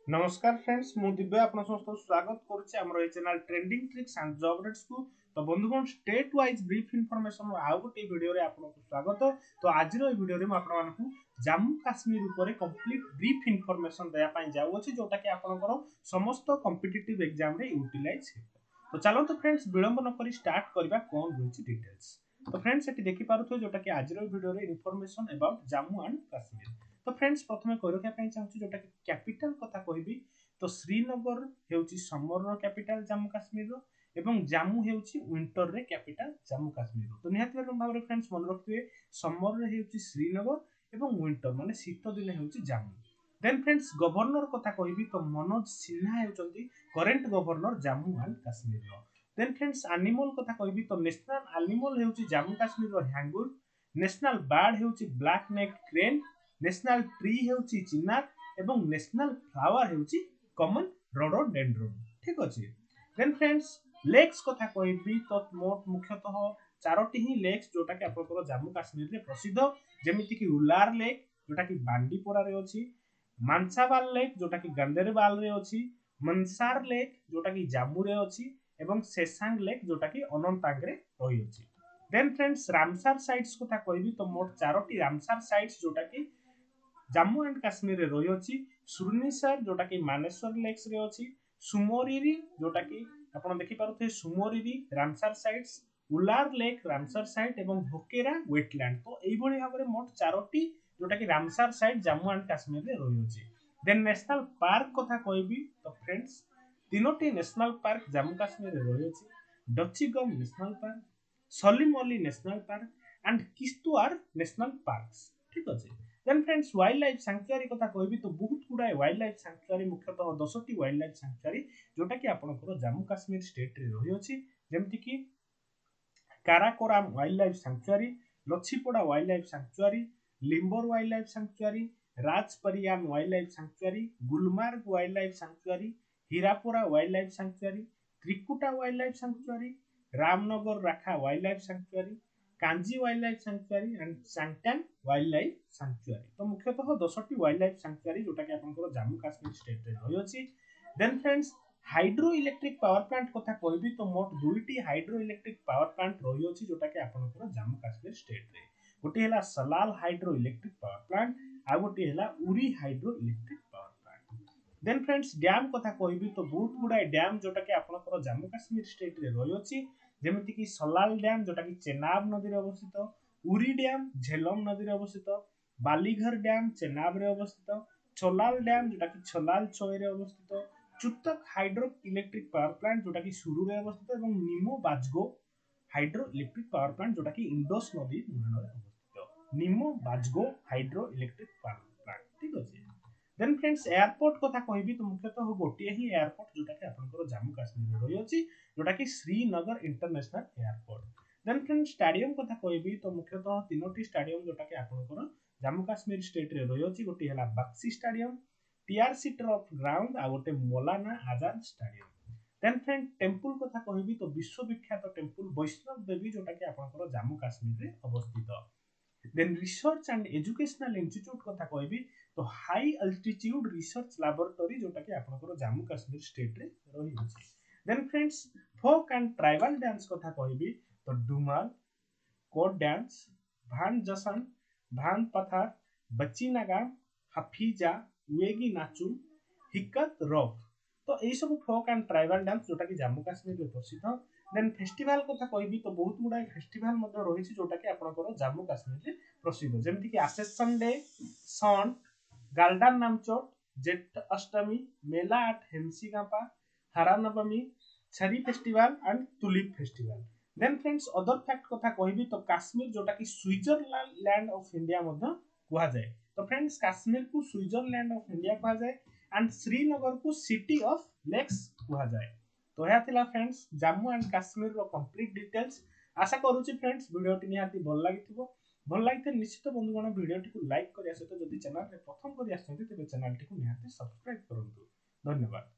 नमस्कार फ्रेंड्स मु दिव्य आपन समस्त स्वागत करूछि हमर ए channel trending tricks and job rates को। तो बंधुगण स्टेट वाइज ब्रीफ इंफॉर्मेशन आउ गोटे वीडियो रे आपन को स्वागत। तो आज रो वीडियो रे म आपन मानकु जम्मू काश्मीर ऊपर कंप्लीट ब्रीफ इंफॉर्मेशन दया पई जाउ अछि जोटा कि आपनकर समस्त कॉम्पिटिटिव एग्जाम रे यूटिलाइज हे। तो चलो तो फ्रेंड्स विलंब न करी स्टार्ट करबा कोन होछि डिटेल्स। तो फ्रेंड्स एटी देखि पारुथो जोटा कि आज रो वीडियो रे information about Jammu and Kashmir. तो फ्रेंड्स प्रथमे कोरखा पई चाहूछु जोटा कि कैपिटल कथा कहबी। तो श्रीनगर हेउची समर रो कैपिटल जम्मू काश्मीर रो एवं जम्मू हेउची विंटर रे कैपिटल जम्मू काश्मीर रो। तो निहाती भाबरे फ्रेंड्स मन रखिबे समर रे हेउची श्रीनगर एवं विंटर माने शीत दिन हेउची जम्मू। देन फ्रेंड्स गवर्नर कथा कहबी तो मनोज सिन्हा हेउचंती current governor Jammu and Kashmir रो। देन फ्रेंड्स एनिमल कथा कहबी तो नेशनल एनिमल हेउची जम्मू काश्मीर रो हैंगुर, नेशनल बर्ड हेउची black neck crane, national tree हेउची चिनार एवं नेशनल फ्लावर हेउची कॉमन रोडोडेंड्रन। ठीक अछि। देन फ्रेंड्स लेक्स कथा कहबी तो मोट मुख्यतः चारोटी ही लेक्स जोटा कि आपनकर जम्मू काश्मीर रे प्रसिद्ध जेमिति कि उलार लेक जोटा कि बांडीपोरा रे अछि, मानसावाल लेक जोटा कि गंदेरबाल रे अछि, मनसार लेक जोटा कि जम्मू रे अछि एवं शेषांग लेक जोटा कि अनंतनाग रे रही अछि। देन फ्रेंड्स रामसर साइट्स कथा कहबी तो मोट चारोटी रामसर साइट्स जोटा कि जम्मू एंड काश्मीर रे रही अछि। सुरनीसर जोटा कि मानेश्वर लेक्स रे अछि, सुमोरीरी जोटा कि आपण देखि पारुथे सुमोरीरी रामसर साइट्स, उलार लेक रामसर साइट एवं होकेरा वेटलैंड। तो एई भली भाबरे मोट चारोटी जोटा कि Ramsar site Jammu and Kashmir रे रही अछि। देन नेशनल पार्क कथा कहबी तो फ्रेंड्स तीनोटी नेशनल पार्क जम्मू काश्मीर रे रही अछि। Dachigam national park, Salim Ali national park and Kishtwar national parks. ठीक अछि। Then friends wildlife sanctuary कथा कहबी तो बहुत गुडा वाइल्ड लाइफ सैंक्चुअरी मुख्यतः 10टी वाइल्ड लाइफ सैंक्चुअरी जोटा कि आपनकर जम्मू काश्मीर स्टेट रे रही अछि। जेमति कि Karakoram wildlife sanctuary, Lachipora wildlife sanctuary, Limber wildlife sanctuary, Rajparian wildlife sanctuary, Gulmarg wildlife sanctuary, Hirapura wildlife sanctuary, Trikuta wildlife sanctuary, Ramnagar Rakha wildlife sanctuary, Kanji wildlife sanctuary and Sangtan wildlife sanctuary. तो मुख्यतः 10टी wild life sanctuary जोटा कि आपनकर Jammu Kashmir state रे रही अछि। Then friends hydro electric power plant कथा कहबी तो मोट दुईटी हाइड्रो इलेक्ट्रिक पावर प्लांट रही अछि जोटा कि आपनकर जम्मू काश्मीर स्टेट रे। गोटे हला Salal hydro electric power plant आ गोटे हला Uri hydro electric power plant. Then friends dam कथा कहबी तो बहुत गुडा डैम जोटा कि आपनकर जम्मू काश्मीर स्टेट रे रही अछि। जेमिति कि सलाल डैम जोटा कि चेनाब नदी रे अवस्थित, उरी डैम झेलम नदी रे अवस्थित, बालीघर डैम चेनाब रे अवस्थित, छोलाल डैम जोटा कि छोलाल चोय रे अवस्थित, चुतक हाइड्रो इलेक्ट्रिक पावर प्लांट जोटा कि सुरू रे अवस्थित एवं निमो Bazgo hydro electric power plant जोटा कि इंडस नदी मुहाण रे अवस्थित। निमो Bazgo hydro electric power plant. ठीक अछि। देन फ्रेंड्स एयरपोर्ट कथा कहबी तो मुख्यतः गोटे ही एयरपोर्ट जोटा कि आपनकर जम्मू काश्मीर रे रही अछि जोटा कि Srinagar international airport. Then friends stadium कथा कहबी तो मुख्यतः तीनोटी स्टेडियम जोटा कि आपनकर जम्मू काश्मीर स्टेट रे रही अछि। गोटे हला Bakshi stadium, TRC turf ground आ गोटे Maulana Azad stadium. Then friend temple कथा कहबी तो विश्वविख्यात टेंपल वैष्णव देवी जोटा कि आपनकर जम्मू काश्मीर रे अवस्थित। Then research and educational institute कथा कहबी तो हाई अल्टीट्यूड रिसर्च लैबोरेटरी जोटा कि आपनकर जम्मू काश्मीर स्टेट रे रही अछि। Then friends folk and tribal dance कथा कहबी तो डुमाल, कोड डांस, भान जसन, भान पथार, बच्ची नागाम, हफीजा, वेगी नाचू, हिक्कत रफ। तो एई सब फोक एंड ट्राइबल डांस जोटा कि जम्मू काश्मीर रे प्रसिद्ध। देन फेस्टिवल कथा कहबी तो बहुत गुडा फेस्टिवल मध्ये रहिछि जोटा कि आपनकर जम्मू काश्मीर रे प्रसिद्ध। जेमति कि आसेसन डे, सन, गाल्डन नामचोट, जेठ अष्टमी, मेला एट हेमसीगापा, हरा नवमी, Chhari festival and tulip festival. Then friends other fact कथा कहबी तो काश्मीर जोटा कि स्विट्जरलैंड ऑफ इंडिया मध्ये कहा जाय। तो फ्रेंड्स काश्मीर को स्विट्जरलैंड ऑफ इंडिया कहा जाय एंड श्रीनगर को सिटी ऑफ लेक्स कहा जाय। तो या थिला फ्रेंड्स जम्मू एंड काश्मीर रो कंप्लीट डिटेल्स। आशा करूची फ्रेंड्स वीडियो टी निहाती भल लागिथिबो। भल लागिते निश्चित बंधुगण वीडियो टी को लाइक करिया सहित जदि चैनल रे प्रथम करि आछथि तेबे चैनल टी को निहाती सब्सक्राइब करंतु। धन्यवाद।